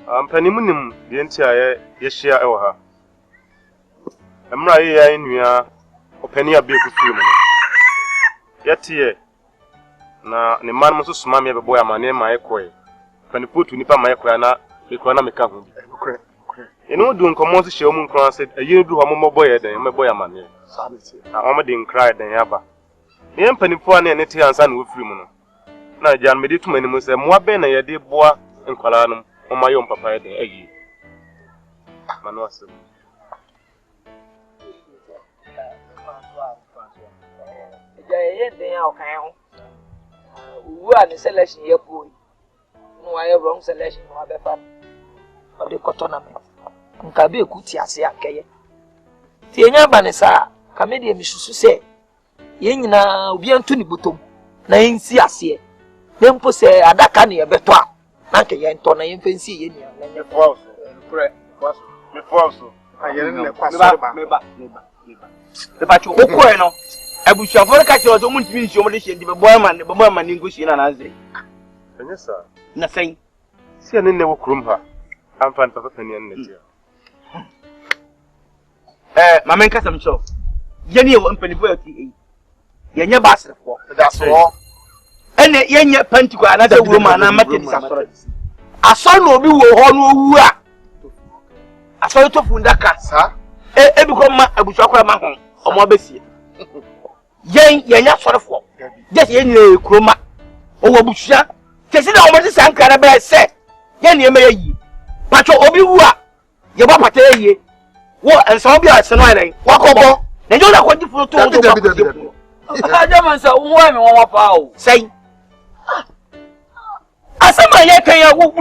Panimunim, the entire Yeshia Oha. Amra in Nia, or Penny a big human. Yet here, na the man must mammy a boy, my name, my equa. When you put to Nipa my equana, the economic company. You know, doing commodity show moon cross said, a year do a more boy than my boy, man. I didn't cry than Yaba. The Empenny Pony and Etian son with Freeman. Now, John made it too many months, and more ben a dear boy in Colanum on my own papa at the egg. Manuas. We are the selection here, boy. No, I have wrong selection, no other fun. But the cotonomy. Nkabe kuti ase akeye. Ti enya banesa, kamedi emisusu se. Ye nyina obi anto ni botom. Na yensi ase. Nempo se adaka ne yebeto a. Na nke ye nto na yemfensi ye nia na nye false. Me false. Ayere ne kwaso ba. Meba. Meba chu okwo no. Abushafo ka che ozo muntimi nsi omo de hye ndi bebo man ngoshi na nanze. Enya sa. Na sen. Si ane ne wo krum ha. Amfan papa panian ne tia. Mama nka sam cho. Ye ne wo mpanifo ati ye nya basrefo. That's all. Ene ye nya pantiko ana se wuro ma na mate disasoro. Asọ na obi wo ho no owu a. Asọ to fundaka sa. Ebi ko ma abusu akwa ma ho. Omo besie. Ye nya sorefo. Just ye nya ekroma. Owo busia. Kesi na omo ti sankara be se. Ye ne me yi. Pacho obi wu a. Ye ba pata ye. Wo enso obi a se no ere. Wakobo. Na jo na kwaji furu to wo. Ajaman sa uwa mi won pa o. Sei. Asama ye kan ya wo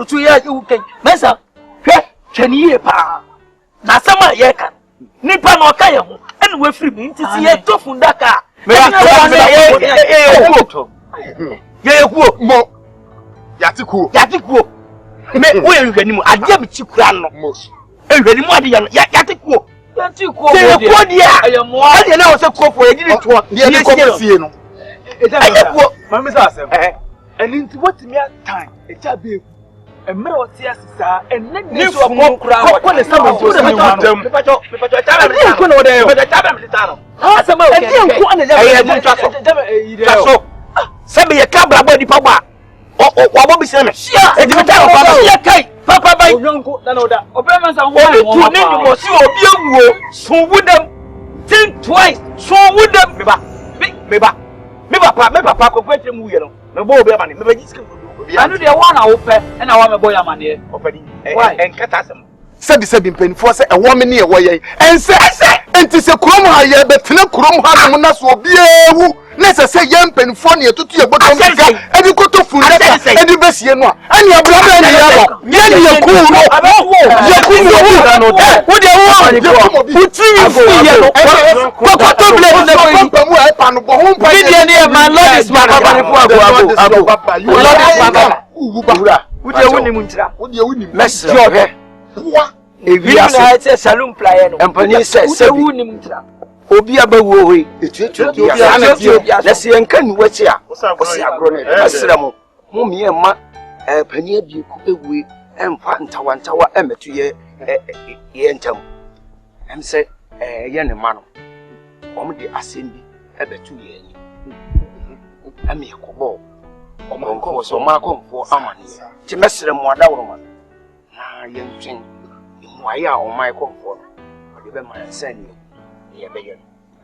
tu ya wo kan. Mesa. Hwe twani ye pa. Na asama ye kan. Nipa no ka ye ho. Ene we free mi ntisi ye to fundaka. Me ye kuo. Mo. Yati kuo. Me wo ye hwani mu. Ade am chi kura no. Mo. Hwani mu ade ya no. Yati kuo. Yati kuo. Ye kuo dia. Ade na wo se kuo fo ye gidi to. Ye ko fie no. Ade kuo. Mama say asem. And into what me time? E cha be. E mere o ti asisa. E ne so ko kura. Ko ne sama to se me pacho ta me ko no de. Me ta me ta no. Asama o ke. E ko ana ya me twaso. Sabe ye ka bra body pa ba. O bo bi se me. E di ta ko ba ye kai. Papa bai. Onyanko na no da. Obema sa ho ai wo. Tu ne ni mo si obi awuo. So wudam. Think twice. So wudam. Me papa ko kwetre mu ye no. Me bo obi amane. Me ba jisika. Anu de wa na wo pe na wa me boy amane. Opadi. Enkata asem. Sabi mpenifo se ewo me ne ewo ye. Ense enti se krom ha ye betene krom ha no na so obi ewu. Na se ye mpenifo ne etutu ye botom ka. Edi koto fundaka. Edi besie no a. Ani abra na ye bo. Ye ne ye ku no. Ye ku no. Wo de wo. Uti fi ye no. Kokoto ble na ko pamu ai pa no bo ho pa. Video ne ma lord is my abu. Lord is my baba. Uwura. Wo de woni mu ntira. Wo de woni. Messi obe. Evi na ete salon player no. Empani se woni mu ntira. Obi abawu oyi. Etuetu na se enka ni wachi a. Osi agro na asira mo. Mo miye ma pani abieku ewe emfa ntawantawa emetu ye ntam. Em se ye ne ma no. Omo de asembi ebetu ye ni. Am ye kobo. Omo nko so ma konfo amane. Ti mesire mo adawro ma. Na ye ntwen. Why are on my comfort? Or the man send you.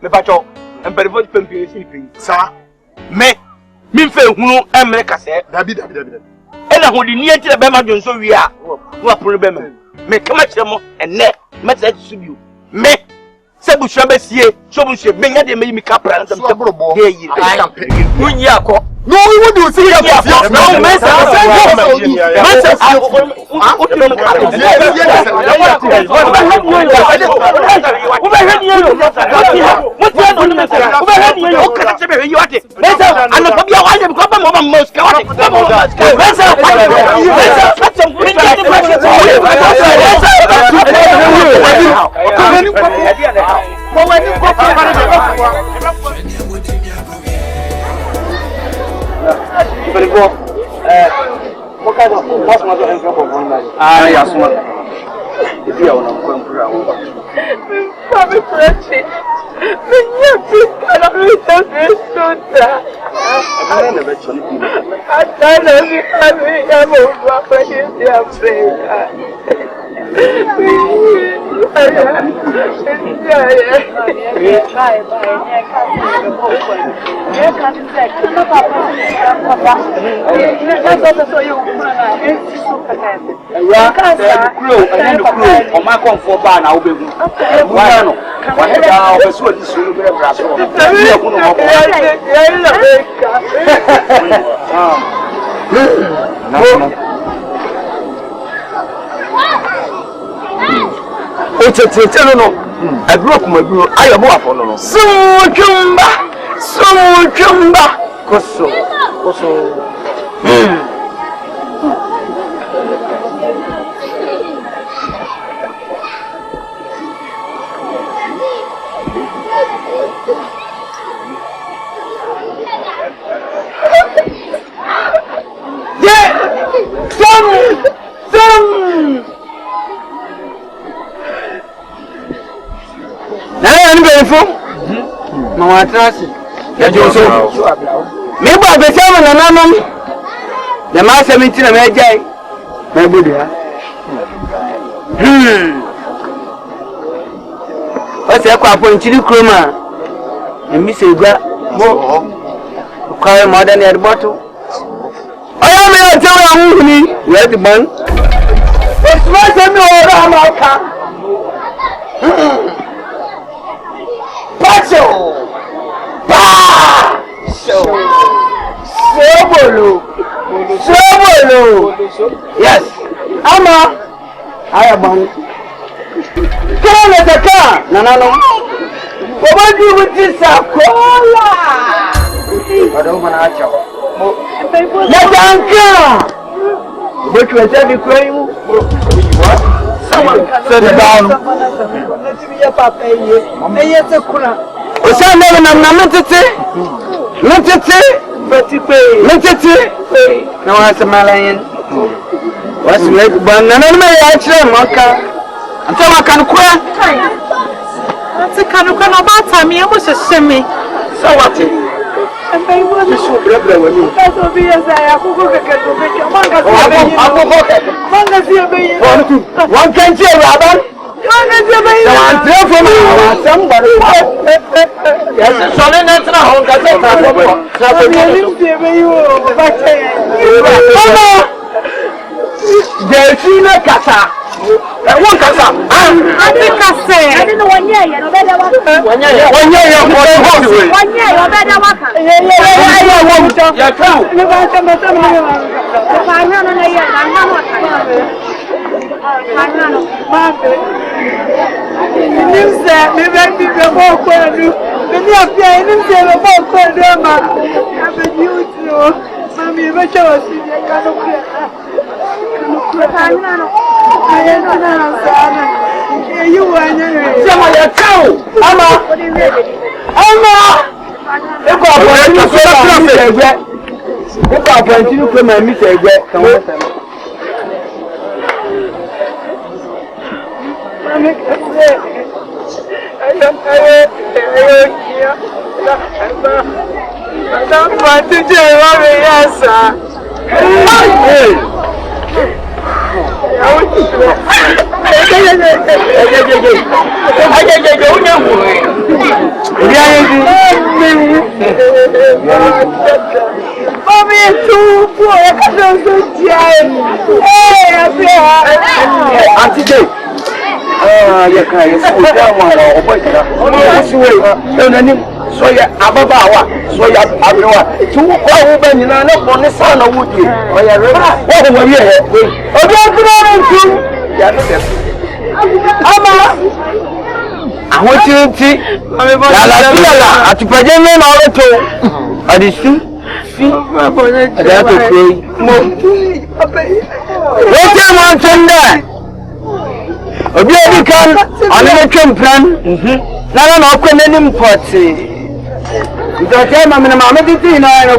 Me pacho, and very much sleeping, sir. Me fe hunu America say, David. And I would near to the Bema Jones, so we are. What problem? Me come at them and net message to you. Me Sabu Shabes ye, Shobush, Benga de me capra and some table. No, we would do see no I broke my bro. I am more for no. So jumba. Koso. Mama trust. Ya Joso. Me ba be sama na nanom. Ya ma 17 na me jai. Me budu ha. O se kwa ponchiri kroma. Emi se gwa mo. Kwa mo da ne erboto. Oya me o tewe ahuni. We di ban. O sma se mi o ra ma ka. Pacho! Pa! Sobolo! Yes! Ama! I am on. Come on, the car! No. What do you with this? Cola! I don't want to show. Natanka! But you are telling me, what? Sit down. Osa never na metete. Na wasa malayen. Wasa le bana na me ya chire maka. Anta maka nkwa. Anta kanuka na bata me mo seseme. Sawate. Embe wo ni so brebra wani. Kaso bi ya sa ya kuko keke to be manga si be. Manga si be. One can say Raban. Manga si be. One telefone somebody. Yes, sole na tra hon ka se tra ko. Tra ko ni si be yo. Bache. Mama. Delfina kasa. One kasa. Ati kase. Ati no wanya ya no beda waka. Wanya ya for the house. Wanya ya beda waka. Ya true. Ni ba ta mata ma. Ba na na ya na na waka. Ana no ma be. Ni se mi be mi be mo ko anu. Ni afia ni se be mo ko anu ma. Abe ni uti o. Mami be chawo si ka no kre. Ana no. You wanya. Sama ya tao. Ama. Eko appoint you so ma mi egbe. Eko appoint you so ma mi egbe. Kan wo se mo. Mami kase. Ayo. Adam pati je wa me yasa. So ya ababawa so ya abrewa tu ko wo ba nyina na ko ne sa na wudi o ya re wo wo ye obi akura ntu ya no de ama awon tinti la atupaje me na o to adisu fi ada to ko mo wo te mo tunda obi edi kan ani ne twempran na okwe nenim poti Because I'm a mamma did not know.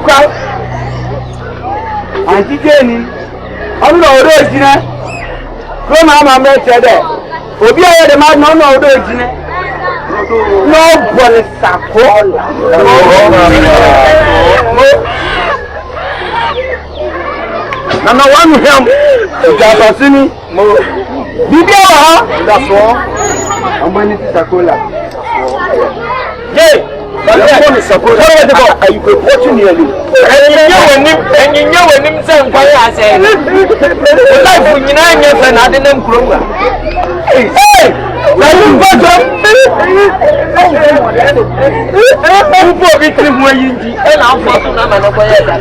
Auntie Jenny, I'm not original. Come on, I'm not there. Obi aye the man no original. Nobody support. Number one him. Japasini. Bibia ha. That's all. I'm going to Sakola. Yeah. Are you watching nearly? And you know when him say fire say. Life when you know your friend had them Kruger. Hey, now you go to and I'm for to number no boy that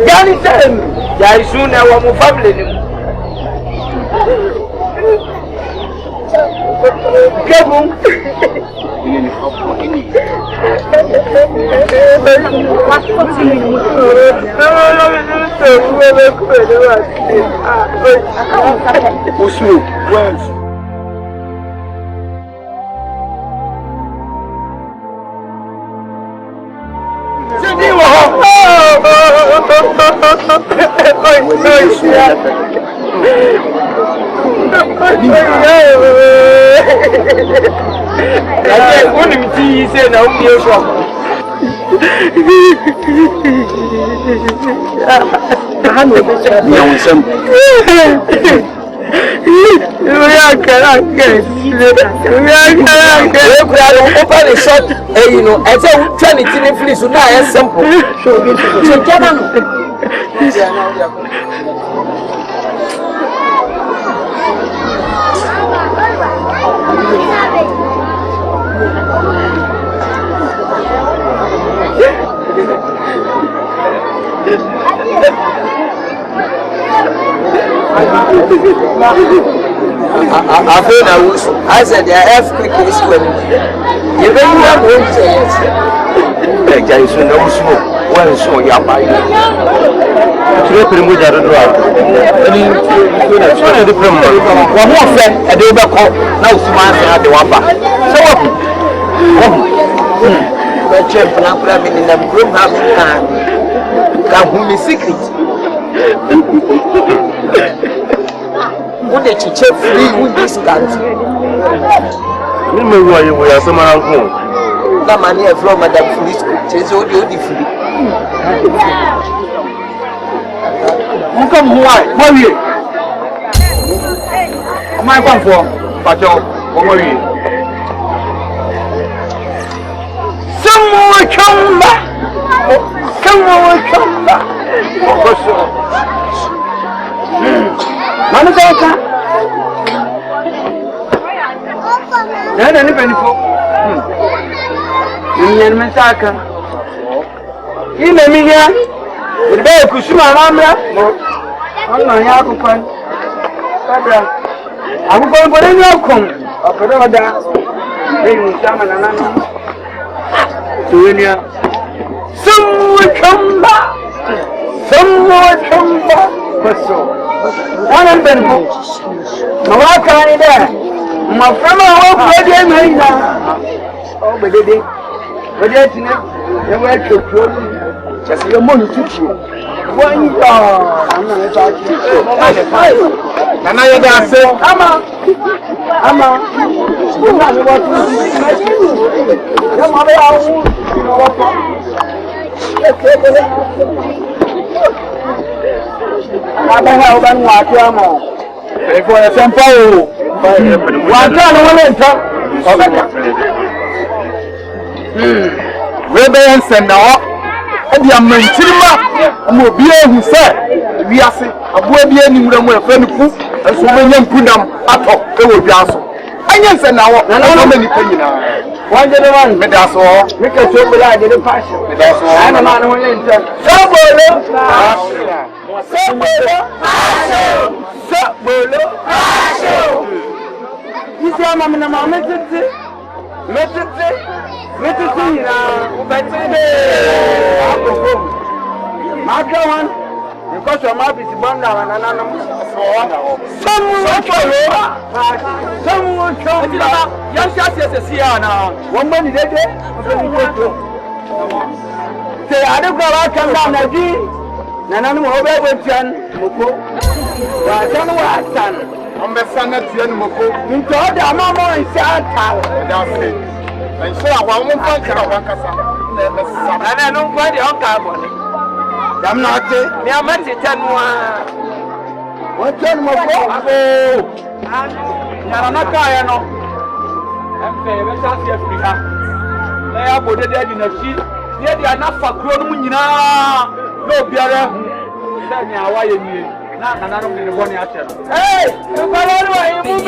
Ghanaian, there is soon a woman family. I said the earthquake is coming. You really have to say yes. There is no smoke. Well, so you are buying. Today, pretty much, I don't know. One of the problem. One more friend, and they will call. Now, Suman had the one back. So, what? Champ, now, I'm in the room. Can be secret. What did you check free with this country? You know why you are some around home. That money from Madame Frisco. She's only free. Come why? Why you? My come for Pacho. What are you? Someone come back. Someone come back. Manuka. Nada ni penifo. Ni mensaka. Ina miya. Ube kusuma mamra. Allah ya kupan. Kada. Aku kon boleh nyokong. Apa ada? Ini musama nana. Tuanya. Semua kamba. Semua kamba. Betul. Anan benpo. Mawaka ni dah. Mafama awak dia main dah. Oh bedede. Bedede sini. Yang awak cukup. Jadi yang mana cukup. Wanja. Anak ni tak cukup. Nana yang dah se. Ama. Bukan ni waktu. Yang mana awak? Apa hal ban waktu ama? Eko sempat. Waktu anu mana? Rebellion senda. Ebi amantirima. Mo biye hu se. Wi ase. aboa bi ani mura mu efa ni ku enso menya mpunam ato e wo bia so anya nse na wo na ma ni panyina wanje de wan me da so me ka so bula de passion me da so ana ma na ho yin tan sabolo isi ama me na ma metete ina ubetebe Makawan, because your mouth is born now and someone one money they did. Say, I don't go out and down again. Nana Mobe with Jan Moko. I don't know what son. I'm the son of Jan Moko. You told the Mama and Santa. That's it. And so I won't find and I don't find the uncle. I'm not me. I'm not it. What can we go? I'm not going to. I'm saying, let's ask Africa. They are put dead in a sheet. They are not for crowing. No, Pierre. Tell me how you need. Not another one after. Hey, you got all the way. You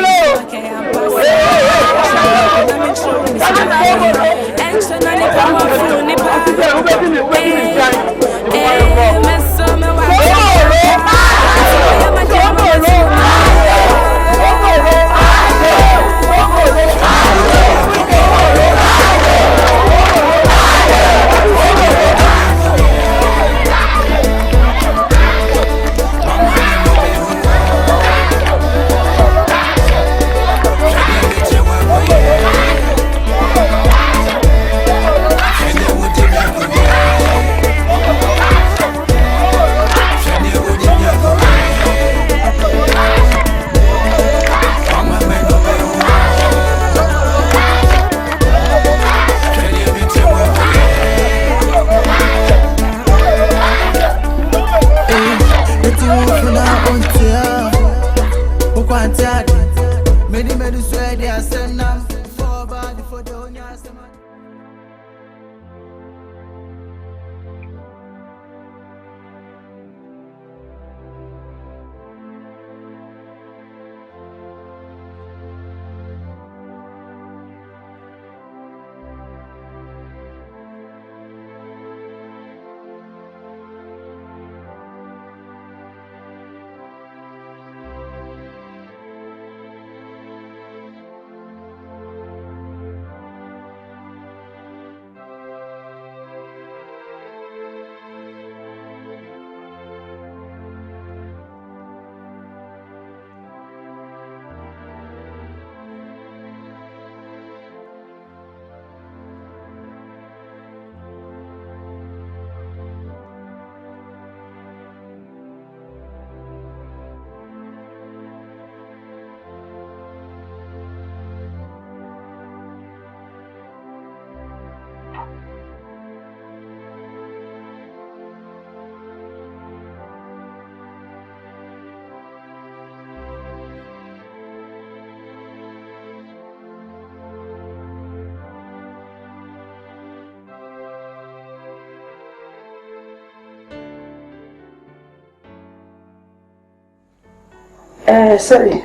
sorry.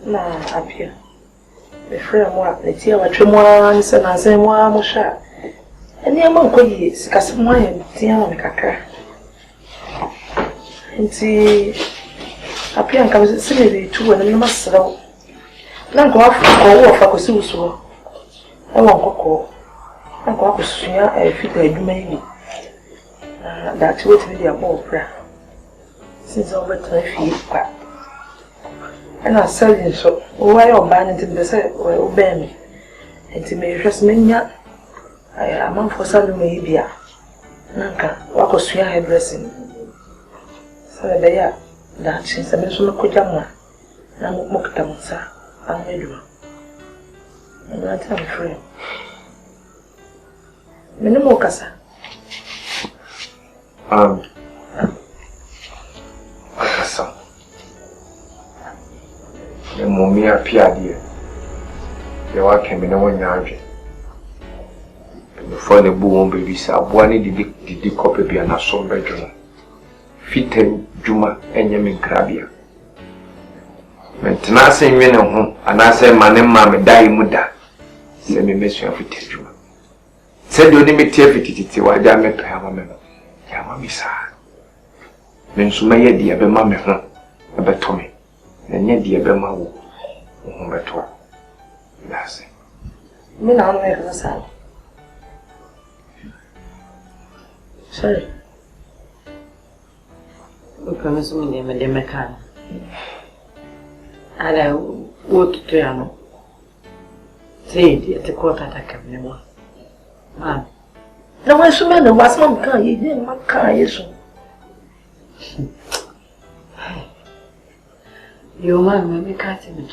Nah, up here. The friend what the tea wa twemwa nse na nse mwa musha. Eni ama ko yi sikase mwa ye tia na kakra. Nti apia nka se me be tu wona no masrawo. Na nko afa ko si uso. E won kokko. Na nko akosuya fita aduma yi. That wait me dia mo pra. Since over to fi pa. And I sell you so. Why you buying it? They say, "Well, obey me." And to me, just me, I am for selling me beer. Nanka, what was your hairdressing? So they are that since I'm so much younger. Now, mock them, sir. I'm ready. I'm not free. Minimum casa. Akasa. The mommy appeared here. The work came in one yard. Before the boom baby said, one did copy be an assault bedroom. fitting Juma and Yamin Crabia. Maintenance in Minimum, and I say, my name, Mamma, die muda. Send me mission of fitting Juma. Said you limit it while I met to have a member. Yamami, sir. Then Sumaya, dear Bemma, about Tommy, and yet, dear Bemma, but that's it. Me now, my son. Sorry. We promise me the mechanic. And I want to tell you. At the court attack of me. Man. No, I so many was one car, you didn't my car, yes. Your man may be cutting me.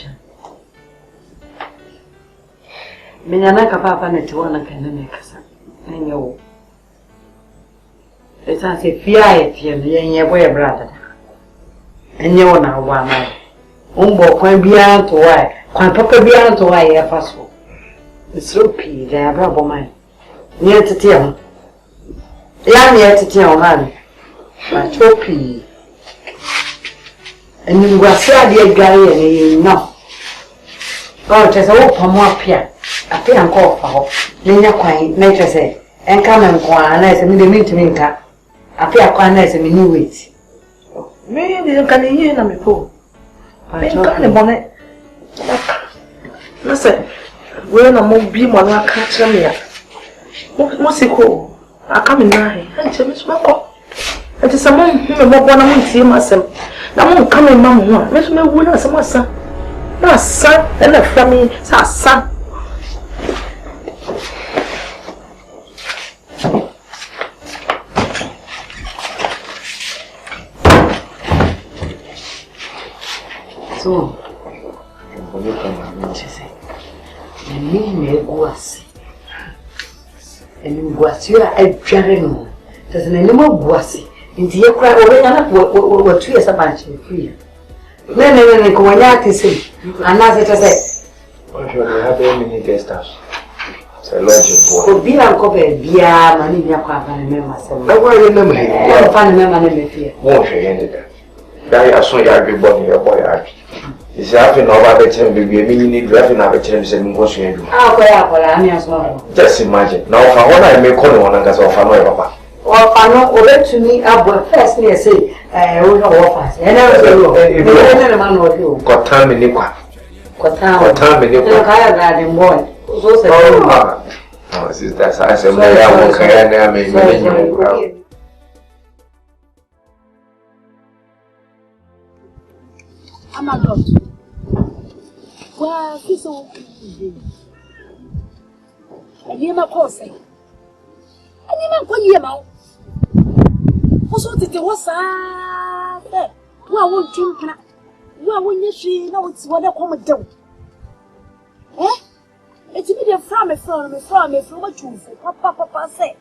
Minanaka papa netwana can make us. I know. It's as if your boy brother. And you know why my umbo can be out to why, can papa be out to why a fast. It's so pee, they are brother mine. Near to tell. Young yet to tell man. My trophy. And you were sad, dear Gary, and you know. Oh, just open more pier. I pay and call for Nina Quine, nature say, and come and go unless I mean to me. I pay a quine as a new weight. Maybe you can hear me poor. I got the bonnet. Listen, when I move beam on our catch me. What's it called? I come in now, and Miss Marco. It is a man who will not want to see myself. Now, I'm coming, Mamma. Miss me, will not some son. No, son, and a family, son. So, I'm going to come and say, the name was, and you was you are a general. There's an animal was in the cry over what 2 years about you. Then go out and say, and as it said, I'm sure they have a mini guest house. It's a lodging boy. Be uncle, be a man in your car and remember some. I will remember him. I find a man in fear. Won't you end it? I saw you every born your boy. It's happening over the time, baby. I mean, you need driving over time, and what's you do? Just imagine. Now, if I want to make one, that's all for my papa. Or I know, or to me, I will first near say, I will not offer. And I was a man or you. Got time in Niqua. Got time in Niqua. I got him boy. Oh, sister, I said, I will carry a man. I'm a dog. Well, he's so good. I hear my call say. I never call you out. What's what it was? Why won't you? Why won't you see? No, it's what I come do. Eh? It's me the from what you say. Papa say.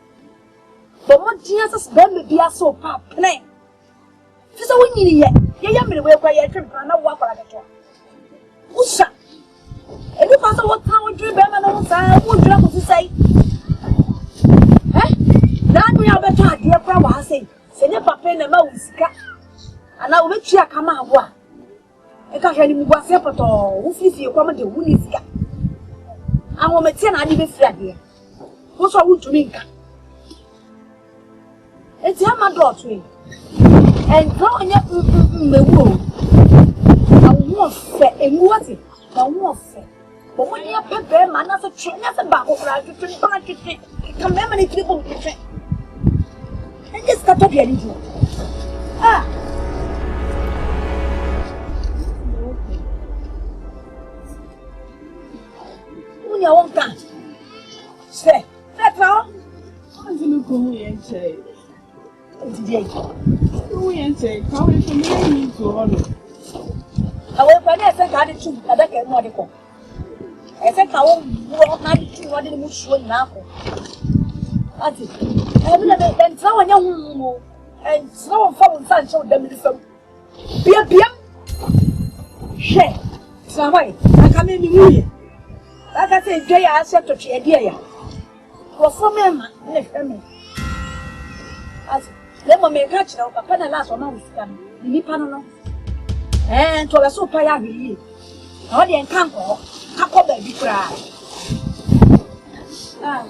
But what Jesus Ben be so pap plain. So we need it. Yeah, me way where you trip and I walk like a dog. Usha. And you pass what time we dream and I would drop to say. Eh? Now we are better, dear Brava, say, send a papa and a mouse cat. And I will make you come out. I can't hear him was up at all. Who is your common to win his cat? I will make 10 animal flat here. What's I want to make? It's my daughter. And drawing up the wool. I won't say, and what it? I won't say. But when you have a man as a train, as a back of it, come many people to train. And just cut up your little. Ah. When you won't come, say, that's all. I'm going to go and say. We ain't say, how is the name to honor? I will find out that I did I don't get more. I said, I won't not do what it was showing now. That's it. I will then throw a young and throw a phone sun showed them in some. Beer. Share. So, wait, I come in the new year. Like I said, Jay, I said to you, dear. For some men, left me. let me catch now, Papa na last one was coming. Ni panano. Eh, to la so pa ya wi. O de nkan ko, akọ ba bi kura. Ah.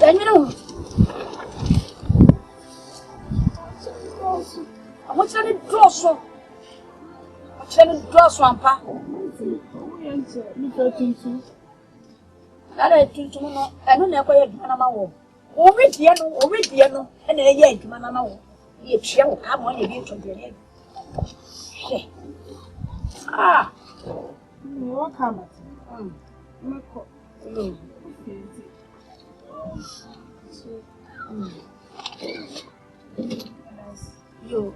Daniel. I want you to draw so. I want you to draw so ampa. That is to no. I don't know where you are now. Already, and a year to Manama. You shall come on a bit to the end. Ah, what come? You,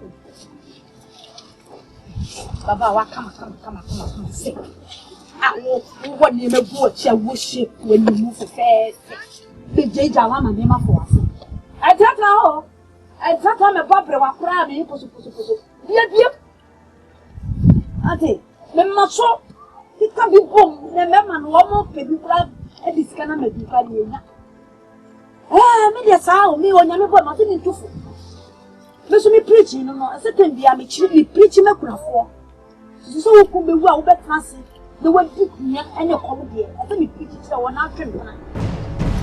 Baba, come, say. What you may watch your worship when you move fast. The jade are one name for us. I don't know. I thought I'm a Barbara was crying. Yep. Ate, Mamma so. It can be home. The man one more baby blood and this can make you carry. Ah, maybe a sound me on your boy, nothing into food. Listen me preaching, no, a certain day I'm actually preaching a craft. So we could be well better fancy. The word and your comedy. I think we preach it so one after tonight.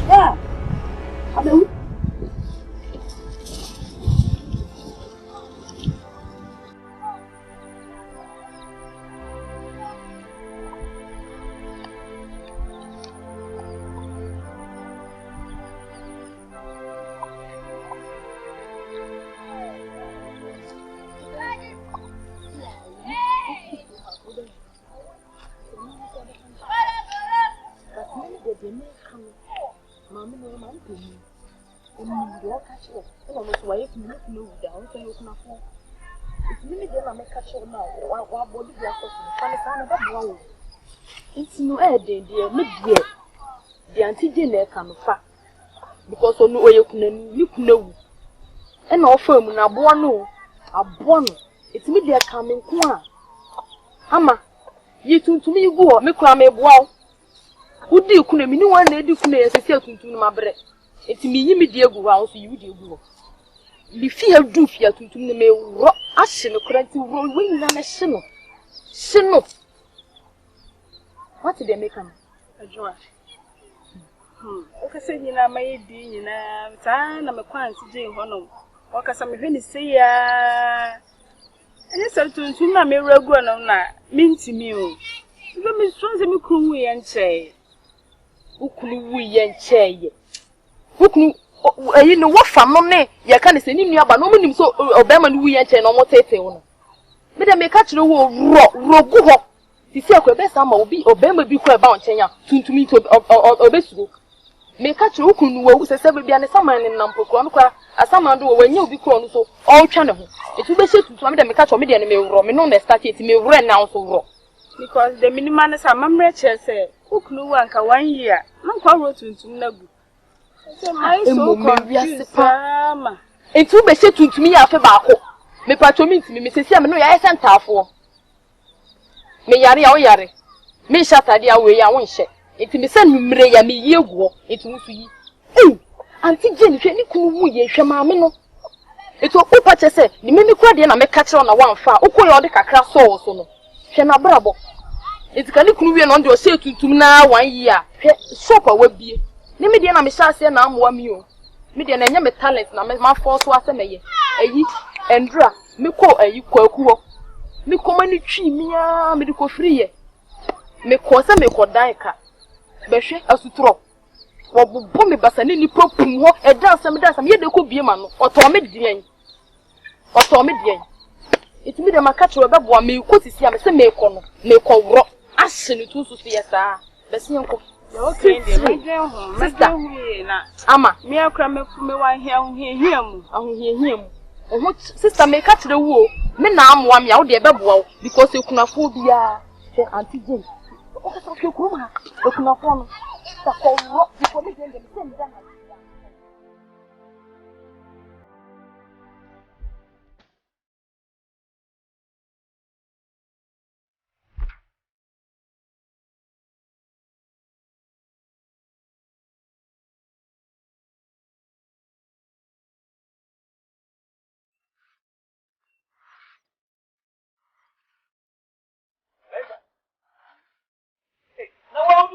Yeah. Hello. It's no idea, dear. The auntie dinner come far because on the way you can know. And offer me a buono, it's me dear coming qua. Hammer, you to me go, me cram a wow. Who do you couldn't mean one day do couldn't to my bread? It's me, me dear go out, you dear go. The fear do fear to me rock ashen a current roll wing than a sinner. Sinner. What did they make him? A joy. Okay, say you know, my dear, you know, time I'm a quantity Jane Honor. Or can some even say, and it's a to my mirror go on that mean to me. You got me strong to me cool and say, who could we and say? Who can you know what family? You can't say any about no one so Obama we and no more take on. But I may catch the whole rock. The circle best summer will be Obama be quite bound to me to Obesu. May catch you who says every be an assignment in Nampo, as someone do when you be crowned so all channel. It will be said to some of them catch a median may roam, and on the started may run now so raw. Because the miniman is a mamma chair say, who knew one can 1 year, no quarrel to Nabu. I so confused, Sama. It will be said to me after Bako. Me patro means me, Mrs. Yamano, I sent her for. Me yari o yari. Me shata dia we ya won hye. Enti me send mmre ya me ye guo. Enti wusu yi. Auntie Jane hwe ni kunu wu ye hwe maame no. Eti opa che se, ni me kwa de na me ka kire na wan fa. Ukọ ye ode kakra so no. Hwe na brabo. Eti ka ni kunu wie no de o se tuntum na 1 year. Hwe shop a wabie. Ni me de na me sha se na amoa mi o. Me de na nya me talent na me ma force wa se meye. Eyi endra me ko ayi kwaku ho. Me komani twi mia me de ko free ye me ko se me ko dan ka be hwe asutro wo bobo me basane ni propum ho e dan sam ye de ko bie ma no oto me dien iti me de maka che be bo me ko sisi am se me ko no me ko wro ahye ni tu so ye saa be se nko okay de me dwen ho me dwen na ama me akra me wa hia mu oh sister me catch the wo me na amwa me wo de be boa because ekunafo bia se auntie Jane o ka so ke kuruma ekunafo no ta ko ro because me de me se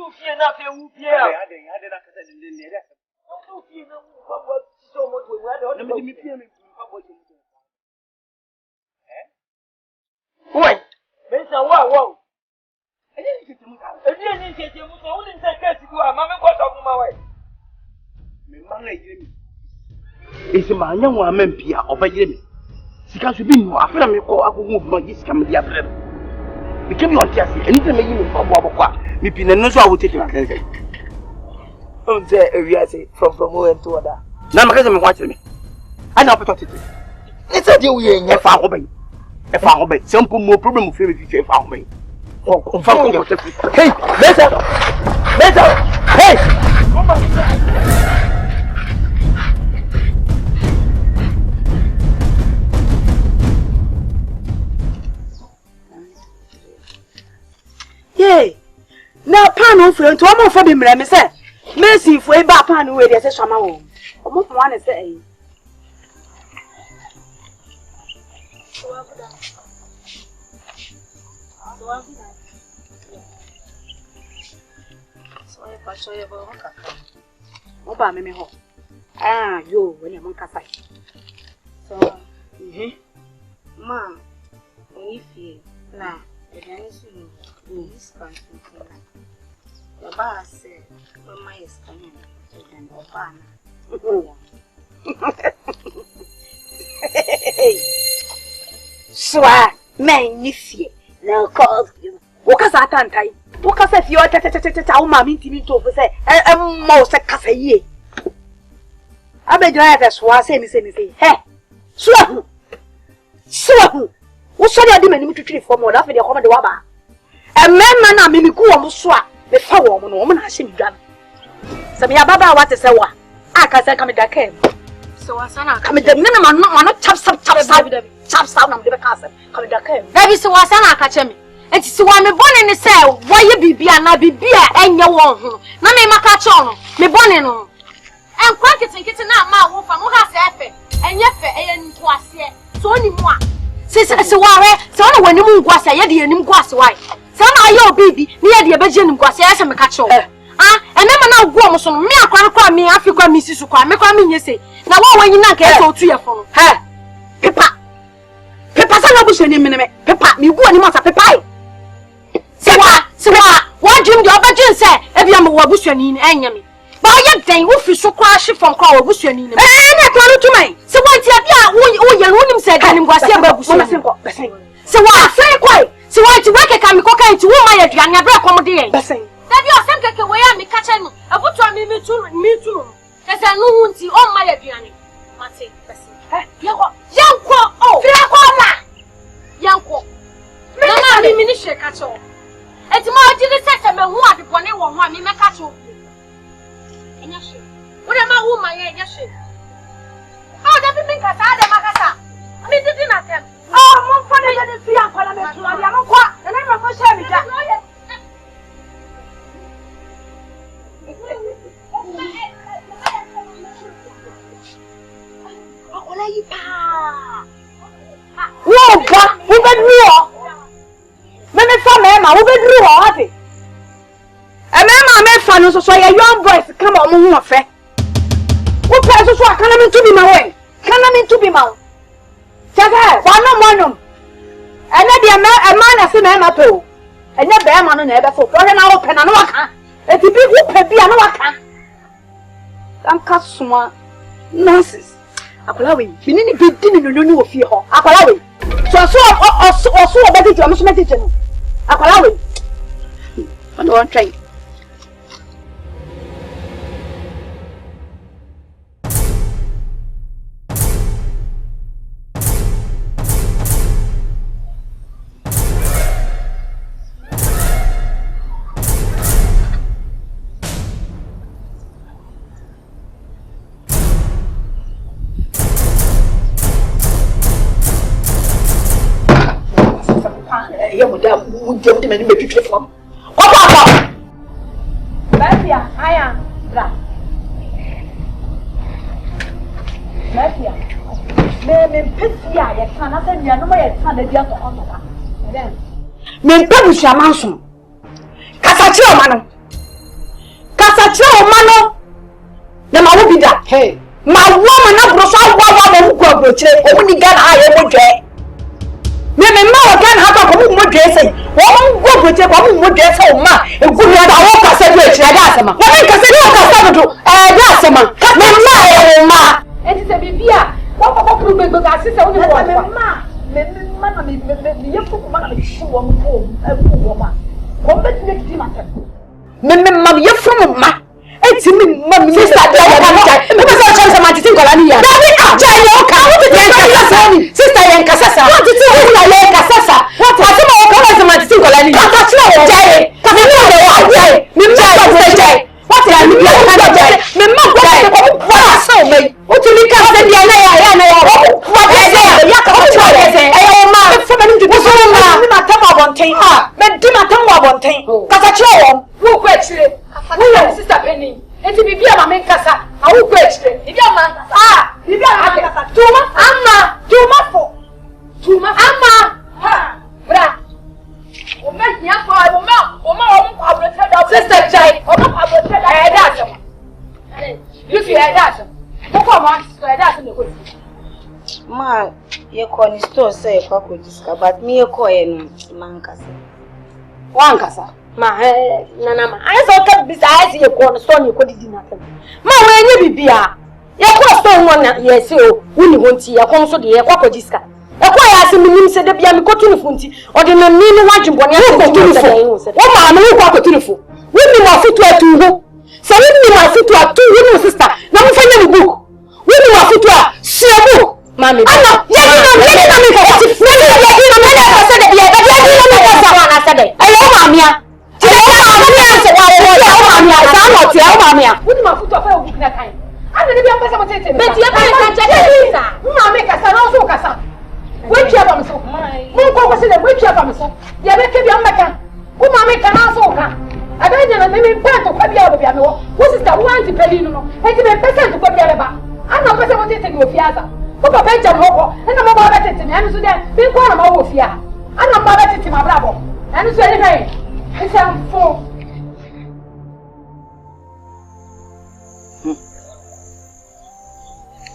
to fear nothing. Who fear? I did not say the lady. Who fear no one so much when I don't let me fear me. What? There's a wow. I didn't get him. I didn't get him. I wouldn't say, Mamma, what of my way? It's a man, young woman, Pia, over Jimmy. She can't be more. I feel I will move my disc and the other. Became your chassis, anything making me for Boba. Me pin and no, I will take him. Don't say a say from one to other. Now, my cousin watching me. I know what it is. It's a deal in your farm obey. If I obey, some more problem with you if you found me. Oh, hey, better! Hey! Yay! Now, pan for you to almost for him, let me say. Mercy for a bad pan where there's a shaman. Almost one is saying. So I show you about Oba me ho. Ah, yo, when you monka sai. So, ma, if you na, the dance in this country. The boss said, "Mama is coming." Then Obana. Swa, magnifique. No cause you. Woka sa tantai. Woka sa fio ta o mami ntimi to fo say mo se kasa yie. Abedra ya swa say ni say. He. Swa. Wo so dey mani mitwitwi fo mo da fe dey come dey waba. Emema na mimi ku wo mo so a me fa wo mo no wo na hye mi dwan. Se me ya baba wa te se wa. Aka se ka me da kem. So wasana ka me da me na ma no chap na me dey ka se. Ka me da kem. Baby so wasana aka che me. Enti si wa me bone ne se wo ye bibia na bibia enye wo ho. Na me maka che ono. Me bone no. Enkwa kitinkiti na ma wo fa no ha se efe. Enye fe eye nko ase. So oni mu a. Se ware, se ono wani mu nko ase ye de anim nko ase wai. Se na aye obibi, ne ye de abeje anim nko ase ye se me ka che wo. Enema na ogwo mo so no me akwa kwa me afika me sisu kwa me kwa me nyese. Na wo wanyi na ka e so tu ye fo no. Pepa sa na buso ni me. Pepa mi gu ani mo sa pepa. Sewa, what dream the obagin say, Ebiam Wabushani in Anyami. But I yet wo fi so crash from call Wabushani. Eh, na to me. So what ya who said and was here so what say quite. So why to work a kamikoka into my Adrian accommodate. That you are some away and me catch him. I put to me too. There's a no one on my Adrian. Mate, young quo, oh, young quo. No, me minister catch all. It's more Jesus me who are the bonnet one me make catch you. And yes, what am I who my yes? Oh, that means I had a macasa. I mean, didn't I tell? Oh, more funny than the three and Parliament. I don't quite, and I'm not sure me that. Whoa, God, who got war? Meme fa mema wo bedru ho ate. Mema me fa no so ya young boys come on mo fe. Wo pe so akana me to bi ma we. Kana me to bi ma. Jaga, wa no monum. Ene de ma na se mema pe o. Enye be ma no na ebe fo. Wo na wo pe na no waka. Eti bi wo pe bi na waka. Anka suma nonsense. Akola we. Binini bi di ni no wo fi ho. Akola we. So obedi ti omo so message no. Akwala we. I don't want try. Would many make you from. What? Mafia, I am. Mafia. Me Pisia, you cannot send me no more time the other on. Then. Me Pabusha Manson. Casacho, man. chiro mano. Na ma wo bi da. Hey. Ma wo ma na bro so wa mo go abrochire. O ni Ghana aye mo dwe. Me ma wo Ghana ha ko mo dwe sei. Wo mo go abrochire ko mo dwe sei o ma. E ku mi da wo ka se do e chira da asema. Wo ka se do ka se do. Da asema. Me ma e ma. Enti se bibia. Wo ko kru gbegbe ka se wo ni wo. Me na me ye fu ko ma na me hwu wo mo wo ma. Ko bet me di ma tem. Me ma ye fu ma. Eti mi ma mi sister dey ka me say chance ma titin kola ni ya na me aja ye o ka what dey ka sister yen ka sasa what dey sister yen ka sasa what ati ma o ka ma titin kola ni ka tire o jare ka me no dey wa jare me ma ko dey jare what dey me ya ka jare me ma ko dey ko wa so me o ti mi ka se dia na ya wa dey ya ka o ti wa dey e o ma me fo me ni di so ma me ma ta ma bonten me di ma ta wa bonten ka ta chire o wo ko chire Who sister Penny? Eti bibia ma menkasa. Awu go echire. Bibia ma nkasa. Bibia ma nkasa. Tuma ama. Ha. Bra. O me hia ko o ma abrote da. Sister Jai. O ma abrote da. Da asem. You see da asem. Ko ma so da asem ko. Ma ye ko ni store say ko ko diska but me ye ko ye no mankasa. Wankasa. Ma nana ma I so ka bisa I ye ko no so ni ko didi na tem ma we nya bibia ye ko so won na ye se o wuni honti ye ko so de ye ko diska e ko ya se minim se de bia me ko tunu funti o de na mi ni wadwebone ya ko tunu fu o ma me ko tunu fu wuni ma fitu atu ho se wuni ma fitu atu wuni sister na mo fanya ni book wuni ma fitu a share book mami ana ye ni na me ko ti fu ni ye ni na me ko se de ye ni na me ko sa na se de ayo mamia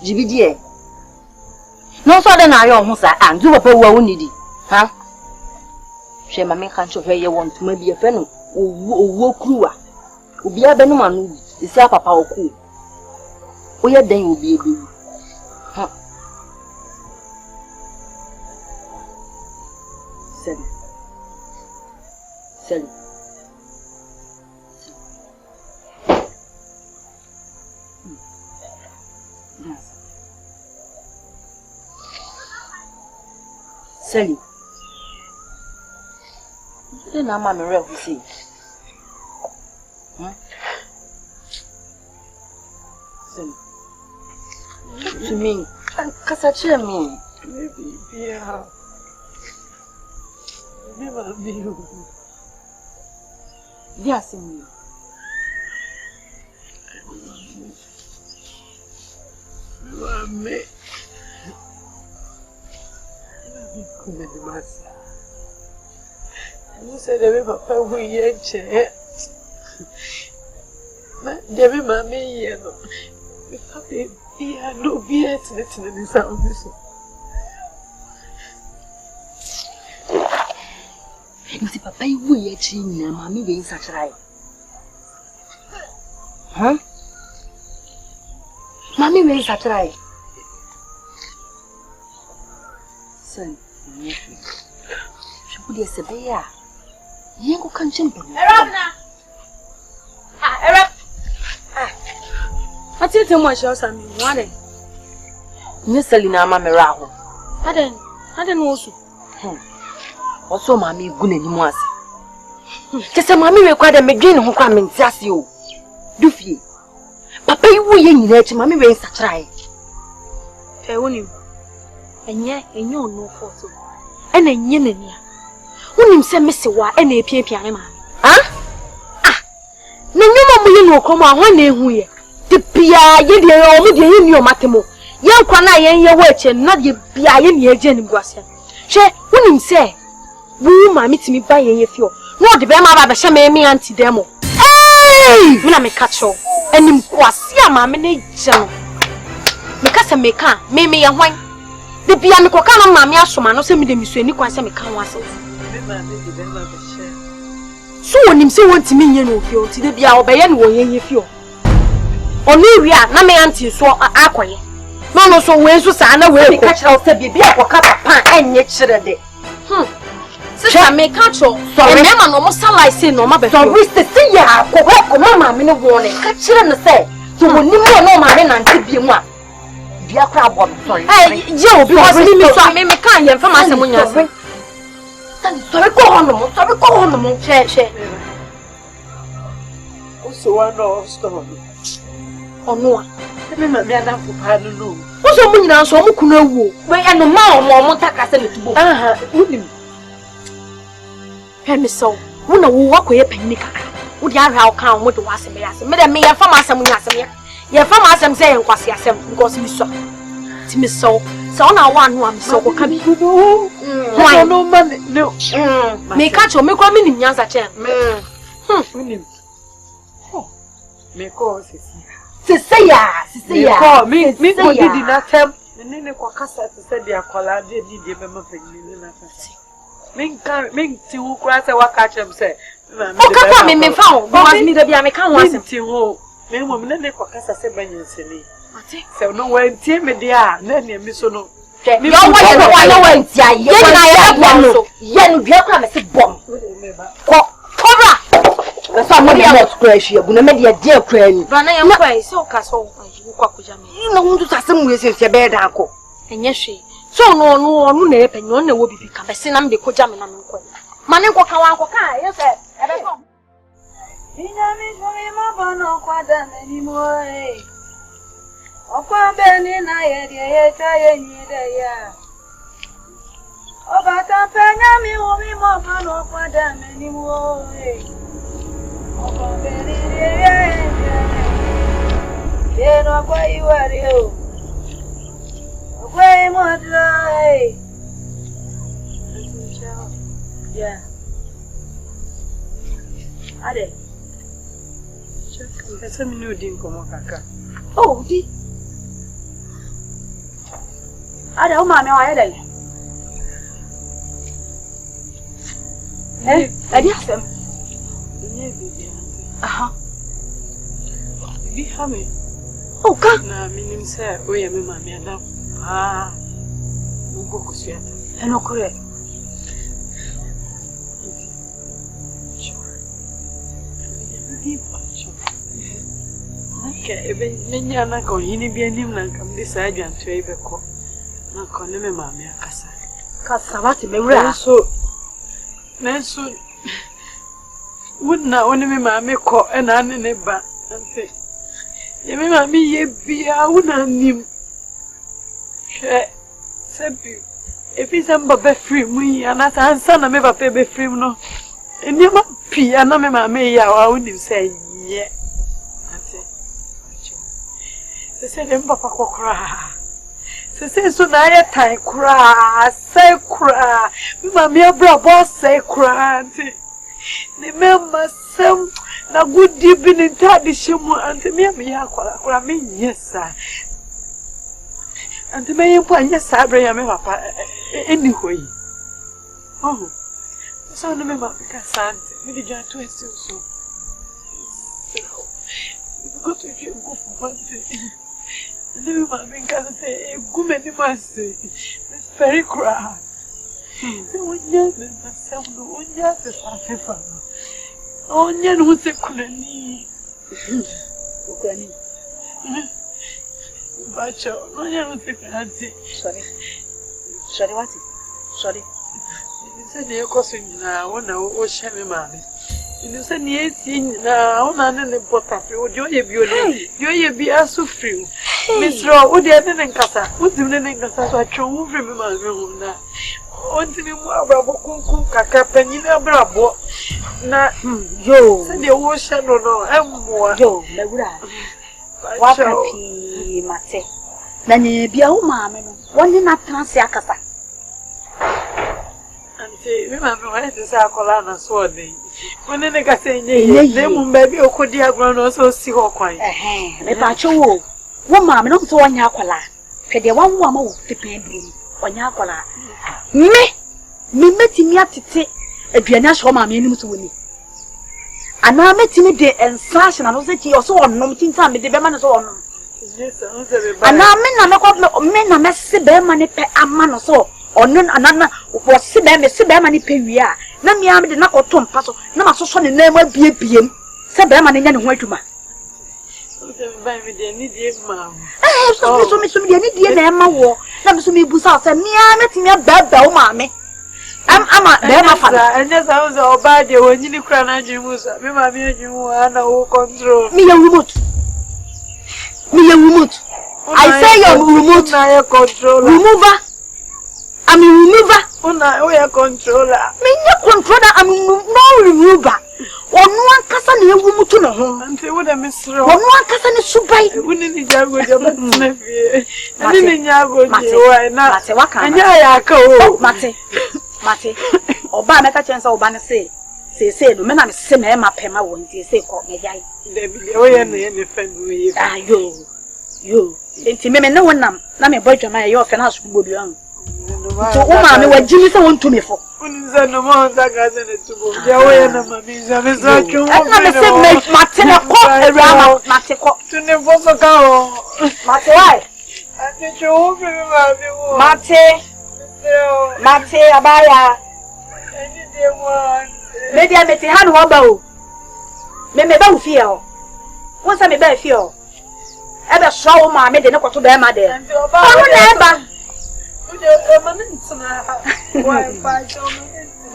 Jibidie. No so de na yo hu sa andu papa wo wunidi. Ha? Hwe ma me kan cho hwe ye won tuma bi efe no owo kruwa. Obi abenu ma no isi papa oku. Oye dan obi ebewu. Ha. Sel. Sally. Then I'm a real who say. Sally. To me, because I cheer me. Maybe, yeah. Never be you. Yes, me. Me. You said every papa we yet chair. Debbie, mammy, he had no beard to the sound. You see, papa, we yet chin, and mammy being such right. Huh? Mammy being such right. Son, nephew. She would be a severe. You can't jump. Erabna. I tell you much else. I mean, what? Miss Selina, Mamma Raho. I don't know. Also, Mammy, good anymore. Just a mammy required a McGinn who come and sass you. Doofy. Papa, you were in there, Mammy rain such right. I won you. And yet, and you're no photo. And a yen in here. When you say Mr. Wa and a piano man. Huh? Ah! No, you know, come on, one name here. The Pia, you in your matemo. Young Kwana, your watch, and not your Pia in your Jenny Grassia. She, when you say, woo, mammy to me by your fuel. No, the Bama Shame me anti demo. Hey! Hey! Mina me catch you. Enim kwasi ama me ne jano. Me kasa me kan, me ye hwan. De bia me koka na ma me asoma no se me de misuani kwan se me kan wase. Me ma me de be ma be share. So wonim se wontimi nye no fio, ti de bia obeye no ye fio. Oni wi a na me anti so akoye. No so we so sa na we ko catch us be bia koka papa enye kire de. Sister me catch you. Sorry me ma no mo salai say no ma be. So we say ya ko ma me no warning. Catch kire no say. So wonim no ma me nanti bi mu a. Bia kra bo no sorry. Hey, yo because me so me kan ye mfa ma se munya. Sorry go on mo. Che. So one no stone. Ono Me ma me ada fu pa no. Oso mu nyina so mu kunu awu. We eno ma omo taka se netubo. Aha, unim. He me so. Wo na wo wakoye panini kaka. Wo di ahwa o kan wo de wasem ya se. Me de me ye fa ma asem nya asem ya. Ye fa ma asem se ye nkwase asem because me so. Ti me so. So na wa anu am so ko ka bi. Why no man no. Me catch you me kwa me nim nyansa che. Unim. Me ko sisi. Sisi ya. Ko me ko didi na tem. Ne kwa kasa te se dia kola de be ma pagini na kasa. Me ti wu kwa se wa catch am se. O ka kwa me fa o. Because me de bia me kan wasem. Ti wo. Me mo me ne kwa kasa se banyinseni. Ate. Se no wa ntie me dia na ne mi so no. Me yo wa ntia ye na ye bom so. Ye no bia kwa me se bom. Ko cobra. Na so mo dey not crash ye bu na me dey dey kra ni. Ba na ye kwai se o ka so kwa kuja me. Na hundu tasem we se be da ko. Enye hwe. So no na ye panyo na wo bibi ka be se na me dey kuja me na me kwai. Ma ne ko ka wa ko ka ye se e be so. Ina mi shoni mo bono kwada me ni mo e. Okwa be ni na ye ye cha ye ni de ya. Oba ta penya mi wo mi mo bono kwada me ni mo e. Okwa be ni ye. Ye no kwa iwari o. Okwa mo dai. Yeah. Ade. Esa mi no din komo kaka. Oh, di. Ade o ma me wa ye dai. Ade asem. Ni bibi. Aha. Bi ha me. Oh, ka. Na minim se o ye me ma me ada. Ah. Ngo ko siata. Eno kure. Okay, menya na ko hini bi anim na kam di sa Akan Twi be ko. Na ko ne me ma me akasa. Kasa wati me wura. Nenso wonna woni me ma me ko e na ne ba. Ante. Ye me ma me ye bia wona nim. Hwe sebi. Efi samba be free mu ya na sansa na me ba pe be free mu no. Eni ma pia na me ma me ya wa woni se ye. Se dem papa kokra. Se so na ye tai kra, se kra. Mi ma me abra bo se kra anti. Ne me masem na gudi bi ni tadi shemu anti me ya kra me nyesa. Anti me yin po anyesa abra ya me papa eni hoyi. Oh. So no me ma ka santi. Me di ja to esi so. Go to you go for one day. Never mind, can say, Gumeni must say, it's very cry. So, yes, myself, no, yes, it's a favor. Oh, yes, who's a colony? But no, yes, sorry, what? Sorry. You said you're causing now, one hour, shame me, man. You said, yes, now, one and the potato, you be a so free. Miss Rowe, what did I casa? What's the name casa? So I chose from my room now. Only more bravo, Kaka, Penina Bravo. Na, yo, send your ocean or no, I'm more. Yo, Laura. What happy, Mate? Nani be a woman, one in a transiacasa. And say, remember, when it is our colana sword. When the nigga say, "Name baby, or could you grown also see her quite?" Me pacho wo. Wo ma me no so wanya akwala. Pede wan wo ma wo depend bi. Wanya akwala. Me metimi atete aduane ahwo ma me anim so woni. Ana metimi de ensaction na no se ti so onnom tinta me de be ma no so onnom. Ana me na me se be ma ne pe ama no so onno anana wo se be ma ne pe wi a na me am de na koto mpa so na ma so so ne na ma biebiem se be ma ne nya ne ho adwuma. By me, they need you, ma'am. So me die na ema wo na me so me busa say me a metimi ababa wo ma me am be ma fa and yes I was all bad you when you cry na jimusa me ma me jimu ana wo control me ya remote I say your remote na your controller remover I'm a remover una we controller me nya controller I'm no remover onu ankasa na ewu mutu no ho ante wo da misro onu ankasa ne subai woni ni jago jaba na fie ani ni nyago je wa na mate waka anya ya aka o mate oba meka chensa oba ne se no me na me se me ma pema wo nti se ko me jai da bi o ye na ye ne fan we ayo yo enti me ne wonam na me boy dwama ye ofe na asu gbobi an so o ma me wajimi se won tumi fo Unza no monta kaza ne tubo. Jawe na mami zame za chumo. Na me se me mate ne ko era mate ko. Tune boso ka o. Mate wai. Ate chumo me mami wo. Mate abaya. Any day one. Me dia me te hanu ho ba o. Me ba ufie o. Won sa me ba fie o. E be so wo ma me de ne kwato ba ma de. Onu na eba.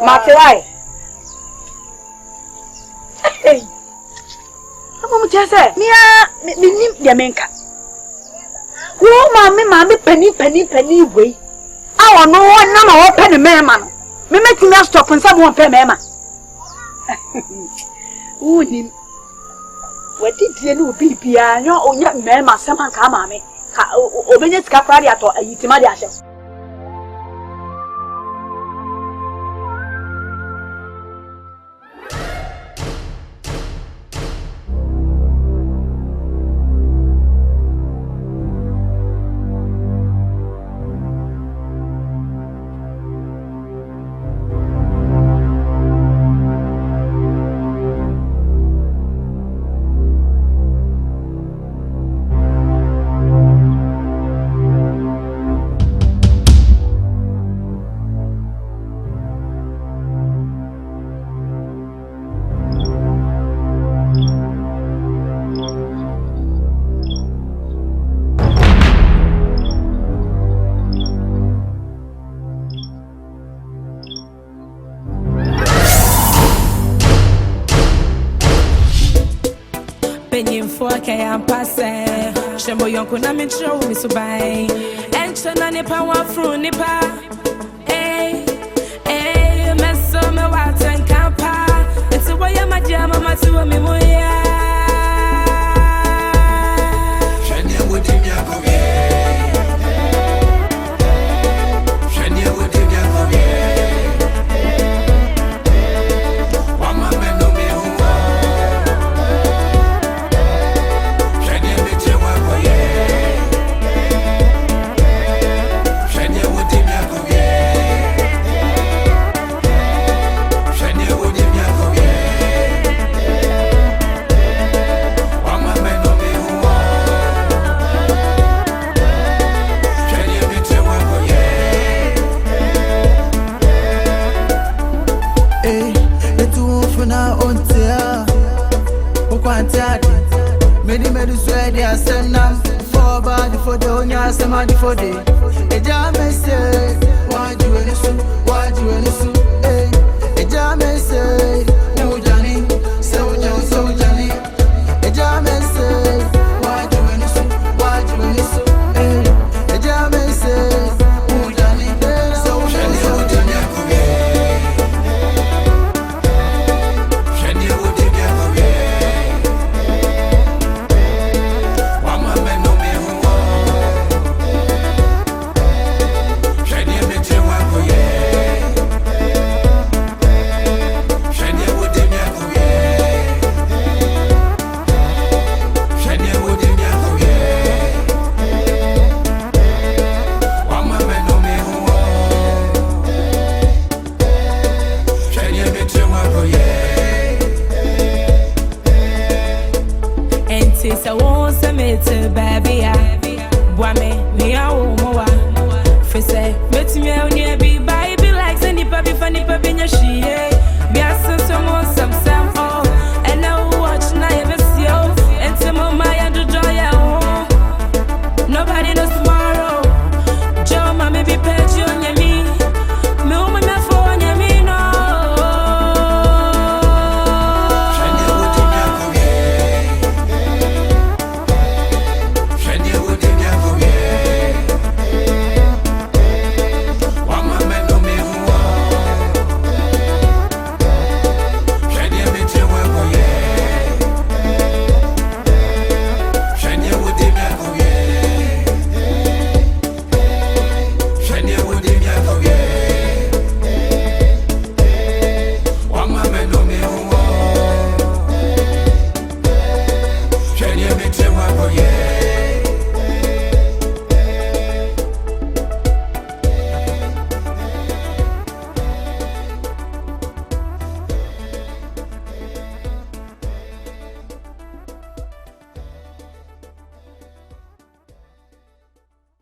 Mate wai. Hey. Amu mu jese. Me nim dia menka. Wo ma me pani wei. Awo no na ma wo pe ne mema no. Me metimi stop nsa mo pe mema. Uni. Wadi die no bibia nyo onya mema sema ka ma me. Ka obenye tika kwari ato ayitima de ahye. Okay, I'm passing. Shemo yonko na mitro mi subai. Encho na nipa wa fru nipa. Meso me watan kapa. It's a way my jama matu mi moya. Shania wudi nyako ye. Shania wudi nyako ye. Wama meno me huwa. Many swear they are send them for body for the onya somebody for the ejame say why do you listen ejame say ujani say ujani ejame say why do you listen ejame say ujani so ujani Miss I won't submit to baby. Me a woman. For say, met me on your be baby like any puppy funny puppy in your she. Be a some oh, and now watch na ever see you. And some of my and do joy at home. Nobody knows tomorrow. Joe, mommy be petty on your me. Me woman na phone your me no. Yeah.